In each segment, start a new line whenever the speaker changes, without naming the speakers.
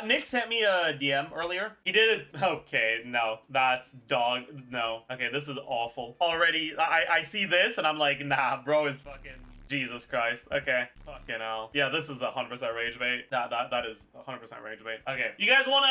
Nick sent me a DM earlier. He did it. Okay, no, that's dog. No. Okay, this is awful. Already, I see this and I'm like, nah, bro is fucking Jesus Christ. Okay. Fucking hell. Yeah, this is 100% rage bait. That is 100% rage bait. Okay. You guys want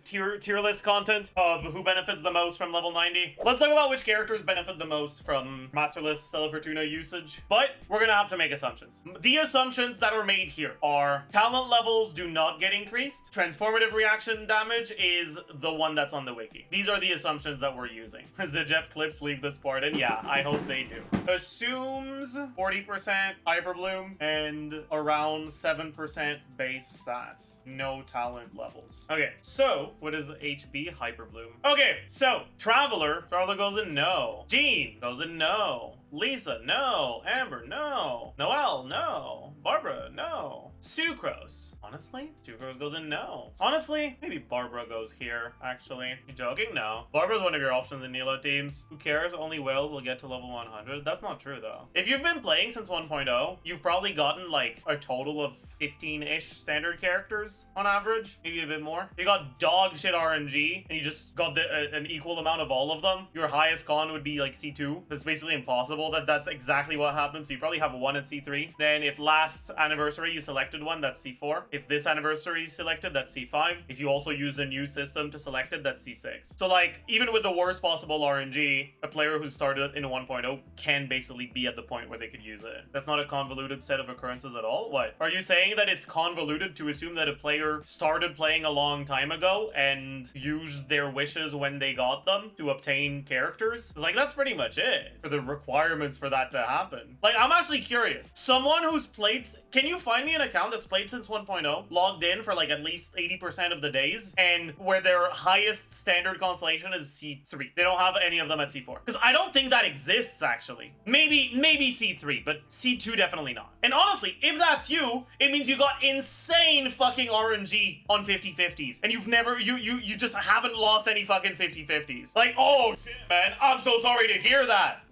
tier list content of who benefits the most from level 90? Let's talk about which characters benefit the most from Masterless Stella Fortuna usage. But we're gonna have to make assumptions. The assumptions that are made here are talent levels do not get increased. Transformative reaction damage is the one that's on the wiki. These are the assumptions that we're using. Zajef clips leave this part in. Yeah, I hope they do. Assumes 40% Hyper Bloom and around 7% base stats. No talent levels. Okay, so what is HB Hyper Bloom? Okay, so Traveler goes in no. Jean goes in no. Lisa, no. Amber, no. Noelle, no. Barbara, no. Sucrose. Honestly, Sucrose goes in no. Honestly, maybe Barbara goes here, actually. You joking? No. Barbara's one of your options in Nilo teams. Who cares? Only whales will get to level 100. That's not true, though. If you've been playing since 1.0, you've probably gotten, like, a total of 15-ish standard characters on average. Maybe a bit more. You got dog shit RNG, and you just got an equal amount of all of them. Your highest con would be, like, C2. It's basically impossible that that's exactly what happens. So you probably have one at C3. Then if last anniversary you selected one, that's C4. If this anniversary is selected, that's C5. If you also use the new system to select it, that's C6. So like, even with the worst possible RNG, a player who started in 1.0 can basically be at the point where they could use it. That's not a convoluted set of occurrences at all. What? Are you saying that it's convoluted to assume that a player started playing a long time ago and used their wishes when they got them to obtain characters? Like, that's pretty much it for the requirements for that to happen. Like, I'm actually curious. Someone who's played... Can you find me an account that's played since 1.0, logged in for like at least 80% of the days, and where their highest standard constellation is C3? They don't have any of them at C4. Because I don't think that exists, actually. Maybe C3, but C2 definitely not. And honestly, if that's you, it means you got insane fucking RNG on 50-50s. And you've never... You just haven't lost any fucking 50-50s. Like, oh shit, man. I'm so sorry to hear that.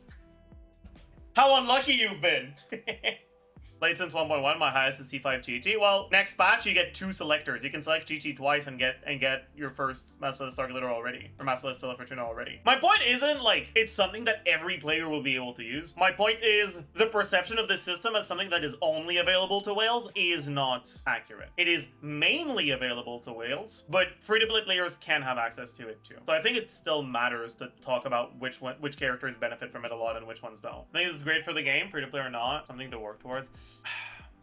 How unlucky you've been. Played since 1.1, my highest is C5 Chi-Chi. Well, next patch you get 2 selectors. You can select Chi-Chi twice and get your first Masterless Star Glitter already, or Masterless Stella Fortuna already. My point isn't like it's something that every player will be able to use. My point is the perception of this system as something that is only available to whales is not accurate. It is mainly available to whales, but free-to-play players can have access to it too. So I think it still matters to talk about which characters benefit from it a lot and which ones don't. I think this is great for the game, free-to-play or not, something to work towards.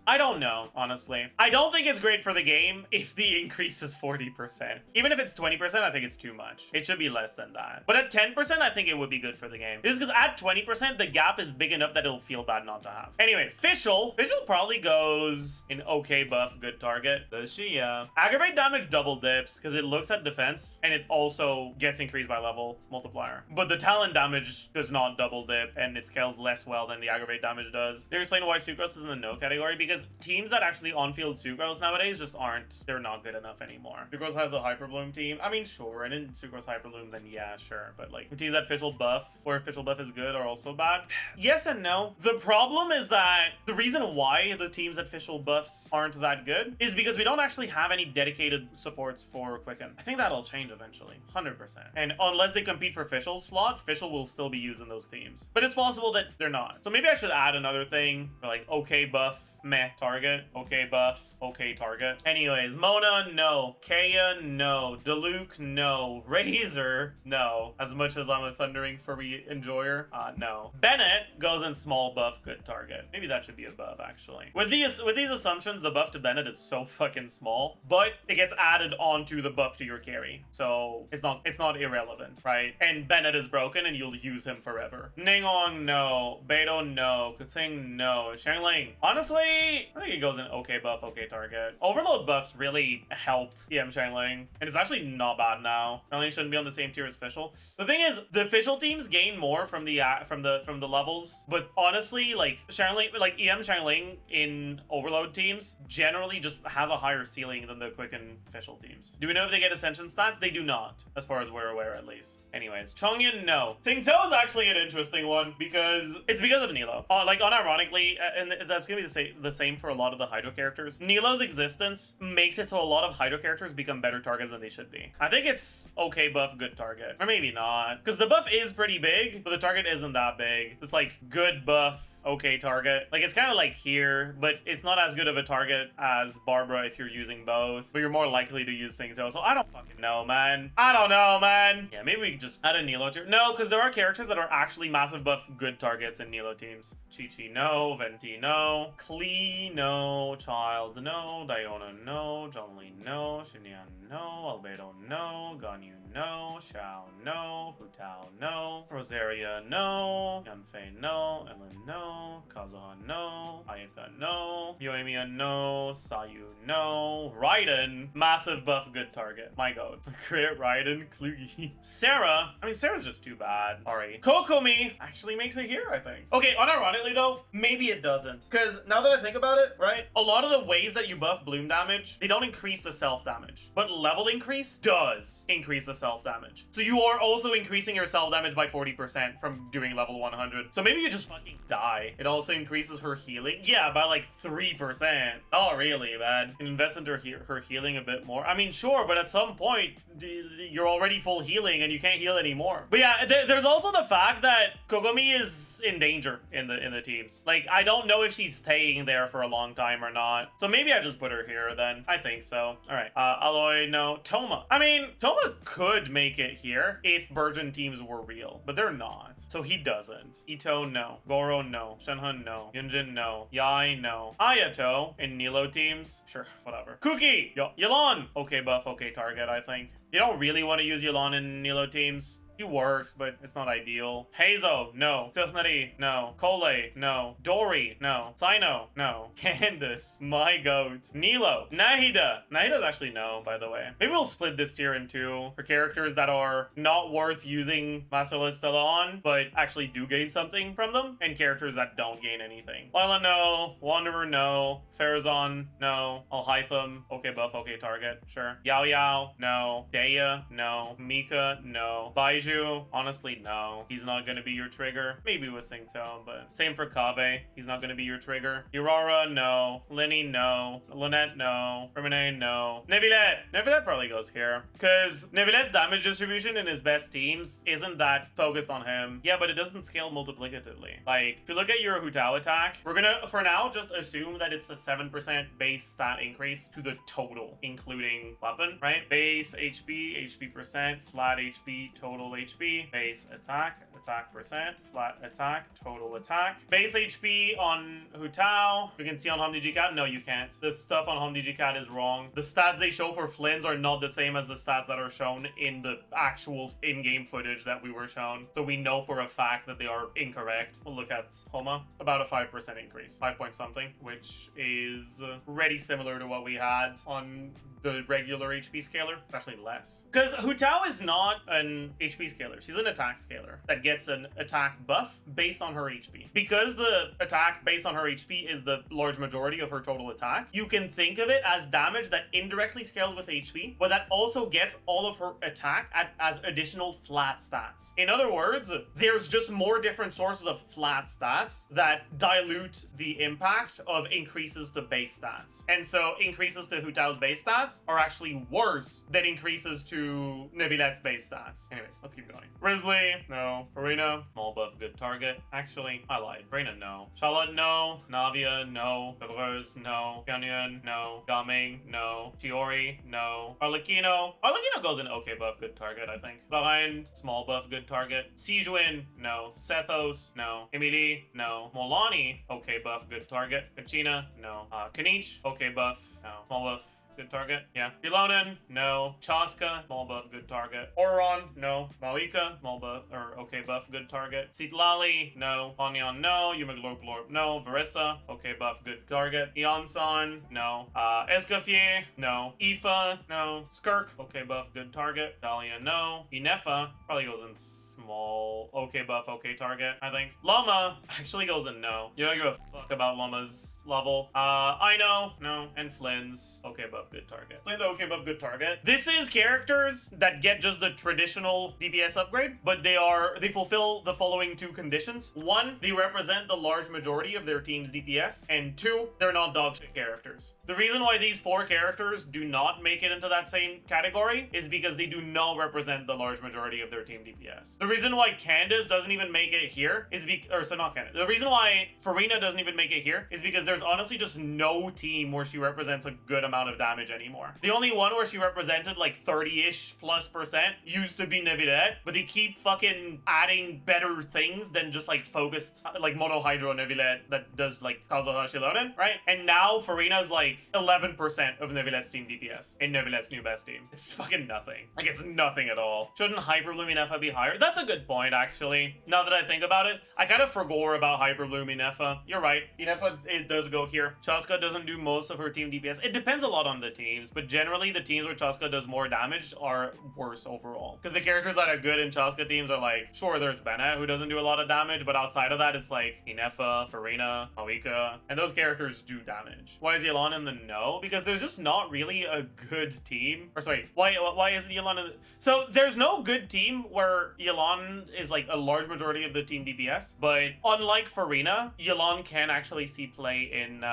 I don't know, honestly. I don't think it's great for the game if the increase is 40%. Even if it's 20%, I think it's too much. It should be less than that. But at 10%, I think it would be good for the game. Just because at 20%, the gap is big enough that it'll feel bad not to have. Anyways, Fischl probably goes in okay buff, good target. Does she? Yeah. Aggravate damage double dips because it looks at defense and it also gets increased by level multiplier. But the talent damage does not double dip and it scales less well than the aggravate damage does. They explain why Sucrose is in the no category because teams that actually on-field Sucrose nowadays just aren't, they're not good enough anymore. Sucrose has a Hyperbloom team. I mean, sure, and in Sucrose Hyperbloom, then yeah, sure. But like, teams that Fischl buff, or Fischl buff is good, are also bad. Yes and no. The problem is that the reason why the teams that Fischl buffs aren't that good is because we don't actually have any dedicated supports for Quicken. I think that'll change eventually, 100%. And unless they compete for Fischl's slot, Fischl will still be using those teams. But it's possible that they're not. So maybe I should add another thing, like okay buff, meh target, okay buff, okay target. Anyways, Mona, no. Kaya, no. Deluke, no. Razor, no. As much as I'm a Thundering Furry enjoyer, no. Bennett goes in small buff, good target. Maybe that should be a buff, actually. With these assumptions, the buff to Bennett is so fucking small, but it gets added onto the buff to your carry. So it's not irrelevant, right? And Bennett is broken and you'll use him forever. Ningong, no. Beidou, no. Kuting, no. Xiangling, honestly, I think it goes in okay buff, okay target. Overload buffs really helped EM Xiangling, and it's actually not bad now. Xiangling shouldn't be on the same tier as Fischl. The thing is, the Fischl teams gain more from the levels, but honestly, like Xiangling, like EM Xiangling in Overload teams generally just has a higher ceiling than the Quicken Fischl teams. Do we know if they get Ascension stats? They do not, as far as we're aware, at least. Anyways, Chongyan, no. Tingzhou is actually an interesting one because it's because of Nilo. Like unironically, and that's gonna be the same. the same for a lot of the Hydro characters. Nilo's existence makes it so a lot of Hydro characters become better targets than they should be. I think it's okay buff, good target. Or maybe not. Because the buff is pretty big, but the target isn't that big. It's like good buff, okay target. Like it's kind of like here, but it's not as good of a target as Barbara if you're using both, but you're more likely to use Singto. So I don't fucking know, man. I don't know, man. Yeah, maybe we can just add a Nilo tier. No, because there are characters that are actually massive buff good targets in Nilo teams. Chi-Chi, no. Venti, no. Klee, no. Child, no. Diona, no. Zhongli, no. Xinyan, no. Albedo, no. Ganyu, no. Xiao, no. Hu Tao, no. Rosaria, no. Yanfei, no. Ellen, no. Kazuha, no. Ayaka, no. Yoimiya, no. Sayu, no. Raiden, massive buff good target. My god. Crit Raiden, Klugi. Sarah, I mean, Sarah's just too bad. Sorry. Kokomi actually makes it here, I think. Okay, unironically though, maybe it doesn't. Because now that I think about it, right? A lot of the ways that you buff bloom damage, they don't increase the self damage. But level increase does increase the self damage. So you are also increasing your self damage by 40% from doing level 100. So maybe you just fucking die. It also increases her healing. Yeah, by like 3%. Oh, really, man? You invest into her healing a bit more. I mean, sure, but at some point, you're already full healing and you can't heal anymore. But yeah, there's also the fact that Kokomi is in danger in the teams. Like, I don't know if she's staying there for a long time or not. So maybe I just put her here then. I think so. All right. Aloy, no. Toma. I mean, Toma could make it here if Virgin teams were real, but they're not. So he doesn't. Ito, no. Goro, no. Shenhun, no. Yunjin, no. Yai, no. Ayato in Nilo teams. Sure, whatever. Kuki, yo. Yelan. Okay buff, okay target, I think. You don't really want to use Yelan in Nilo teams. He works, but it's not ideal. Heizo, no. Tilnari, no. Kole, no. Dori, no. Sino, no. Candace, my goat. Nilo, Nahida. Nahida's actually no, by the way. Maybe we'll split this tier in two for characters that are not worth using Masterless Stella on, but actually do gain something from them, and characters that don't gain anything. Lila, no. Wanderer, no. Farazan, no. Alhaitham, okay buff, okay target, sure. Yao Yao, no. Daya, no. Mika, no. Baiju, honestly, no. He's not gonna be your trigger. Maybe with Singtone, but same for Kave. He's not gonna be your trigger. Aurora, no. Lenny, no. Lynette, no. Remine, no. Nevilette. Nevilette probably goes here. Because Nevilette's damage distribution in his best teams isn't that focused on him. Yeah, but it doesn't scale multiplicatively. Like, if you look at your Hu Tao attack, we're gonna, for now, just assume that it's a 7% base stat increase to the total, including weapon, right? Base HP, HP percent, flat HP, total HP, base attack, attack percent, flat attack, total attack. Base HP on Hu Tao, you can see on HomDigiCat. No, you can't. The stuff on HomDigiCat is wrong. The stats they show for Flynn's are not the same as the stats that are shown in the actual in-game footage that we were shown. So we know for a fact that they are incorrect. We'll look at Homa. About a 5% increase. 5 point something, which is pretty similar to what we had on the regular HP scaler. Actually less. Because Hu Tao is not an HP scaler. She's an attack scaler that gets an attack buff based on her HP. Because the attack based on her HP is the large majority of her total attack, you can think of it as damage that indirectly scales with HP, but that also gets all of her attack as additional flat stats. In other words, there's just more different sources of flat stats that dilute the impact of increases to base stats. And so increases to Hu Tao's base stats are actually worse than increases to Nevilette's base stats. Anyways, let's keep going. Risley, no. Arena, small buff, good target. Actually, I lied. Arena, no. Charlotte, no. Navia, no. Heureuse, no. Ganyan, no. Gaming, no. Chiori, no. Arlecchino. Arlecchino goes in okay buff, good target, I think. Behind, small buff, good target. Sijuin, no. Sethos, no. Emily, no. Molani, okay buff, good target. Kachina, no. Kanich, okay buff, no. Small buff, good target. Yeah. Ilonin, no. Chaska, small buff, good target. Oron, no. Malika, small buff, or okay buff, good target. Sitlali, no. Onyan, no. Yumaglorblorb, no. Verissa, okay buff, good target. Eonson, no. Escoffier, no. Aoife, no. Skirk, okay buff, good target. Dahlia, no. Inefa, probably goes in small, okay buff, okay target, I think. Llama actually goes in no. You don't give a fuck about Llama's level. I know, no. And Flynn's, okay buff, good target. Playing the okay buff, good target. This is characters that get just the traditional DPS upgrade, but they fulfill the following two conditions. One, they represent the large majority of their team's DPS, and two, they're not dogshit characters. The reason why these four characters do not make it into that same category is because they do not represent the large majority of their team DPS. The reason why Candace doesn't even make it here is not Candace. The reason why Farina doesn't even make it here is because there's honestly just no team where she represents a good amount of damage anymore. The only one where she represented like 30-ish plus percent used to be Nevilette, but they keep fucking adding better things than just like focused like mono hydro Nevilette that does like Kazuhashi Loden, right? And now Farina's like 11% of Nevilette's team DPS in Nevilette's new best team. It's fucking nothing. Like, it's nothing at all. Shouldn't Hyperbloom Inefa be higher? That's a good point, actually. Now that I think about it, I kind of forgot about Hyperbloom Inefa. You're right. Inefa, it does go here. Chaska doesn't do most of her team DPS. It depends a lot on the teams, but generally the teams where Chaska does more damage are worse overall. Because the characters that are good in Chaska teams are like, sure, there's Bennett who doesn't do a lot of damage, but outside of that, it's like Inefa, Farina, Mawika, and those characters do damage. Why is Yelan in the no? Because there's just not really a good team. Or sorry, why isn't Yelan in the... So there's no good team where Yelan is like a large majority of the team DPS, but unlike Farina, Yelan can actually see play in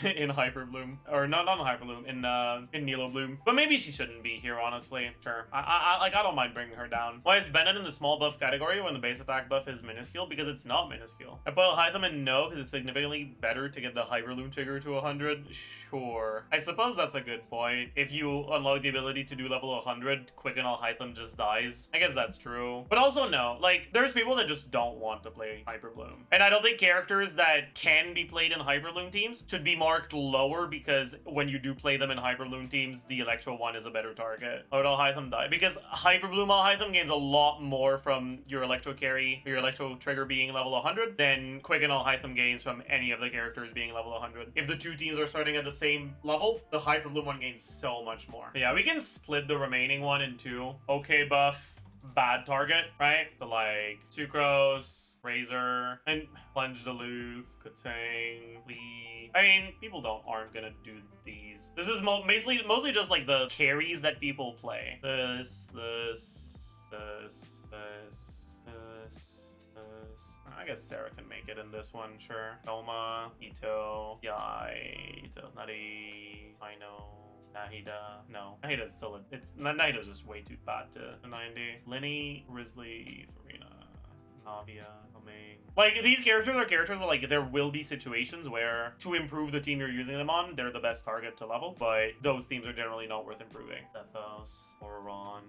in Hyperbloom, or not Hyperbloom, in Nilo Bloom. But maybe she shouldn't be here, honestly. Sure, I don't mind bringing her down. Why is Bennett in the small buff category when the base attack buff is minuscule? Because it's not minuscule. I put Hytham in no because it's significantly better to get the Hyperloom trigger to 100. Sure, I suppose that's a good point. If you unlock the ability to do level 100, Quicken All Hytham just dies. I guess that's true. But also no, like there's people that just don't want to play Hyperbloom, and I don't think characters that can be played in Hyperbloom teams should be marked lower, because when you do play them in Hyperbloom teams, the Electro one is a better target. How would All Hytham die? Because Hyperbloom All Hytham gains a lot more from your Electro carry, or your Electro trigger being level 100 than Quicken All Hytham gains from any of the characters being level 100. If the two teams are starting at the same level, the Hyperbloom one gains so much more. But yeah, we can split the remaining one in two. Okay buff, bad target, right? So like Sucrose, Razor, and Plunge Duluth, Katang, Lee. I mean, people aren't gonna do these. This is mostly just like the carries that people play. This. I guess Sarah can make it in this one, sure. Toma, Ito, Yai, Ito, Nari, Aino. Nahida. No. Nahida's still Nahida's just way too bad to 90. Lenny, Grizzly, Farina, Navia, Oming. Like, these characters are characters where, like, there will be situations where, to improve the team you're using them on, they're the best target to level, but those teams are generally not worth improving. Thethos, Oron,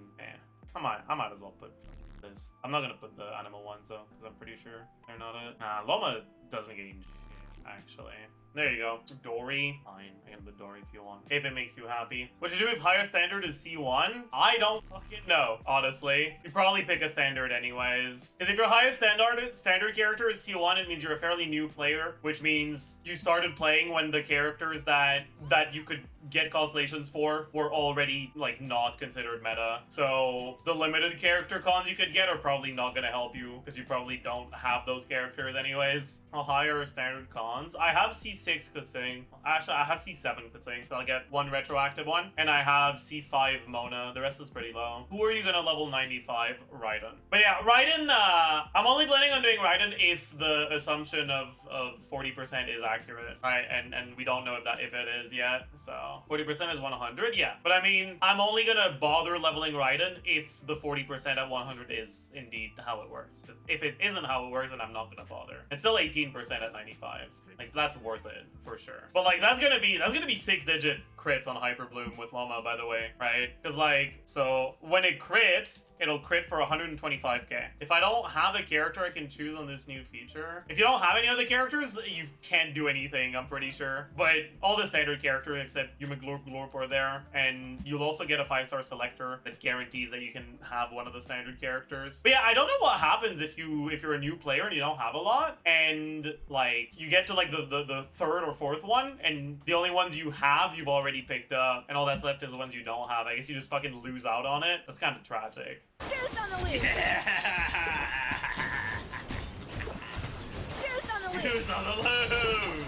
I might as well put this. I'm not gonna put the animal ones, though, because I'm pretty sure they're not it. Loma doesn't gain shit, actually. There you go. Dory. Fine. I can put Dory if you want. If it makes you happy. What you do if higher standard is C1? I don't fucking know, honestly. You probably pick a standard anyways. Because if your highest standard character is C1, it means you're a fairly new player, which means you started playing when the characters that you could get constellations for were already, like, not considered meta. So the limited character cons you could get are probably not gonna help you, because you probably don't have those characters anyways. Higher standard cons. I have C6 Kutsing. Actually, I have C7 Kutsing, so I'll get one retroactive one. And I have C5 Mona. The rest is pretty low. Who are you gonna level 95? Raiden. But yeah, Raiden, I'm only planning on doing Raiden if the assumption of 40% is accurate, right? And we don't know if it is yet, so 40% is 100, yeah. But I mean, I'm only gonna bother leveling Raiden if the 40% at 100 is indeed how it works. If it isn't how it works, then I'm not gonna bother. It's still 18% at 95. Like, that's worth it for sure. But like, that's gonna be 6-digit crits on Hyperbloom with Loma, by the way, right? Because like, so when it crits, it'll crit for 125k. If I don't have a character I can choose on this new feature, if you don't have any other characters, you can't do anything, I'm pretty sure. But all the standard characters except Yuma Glorp are there, and you'll also get a 5-star selector that guarantees that you can have one of the standard characters. But yeah, I don't know what happens if you're a new player and you don't have a lot, and like you get to like the third or fourth one, and the only ones you have you've already picked up, and all that's left is the ones you don't have. I guess you just fucking lose out on it. That's kind of tragic.
Goose on the loose!
Yeah.
Goose on the loose!
Goose on the loose!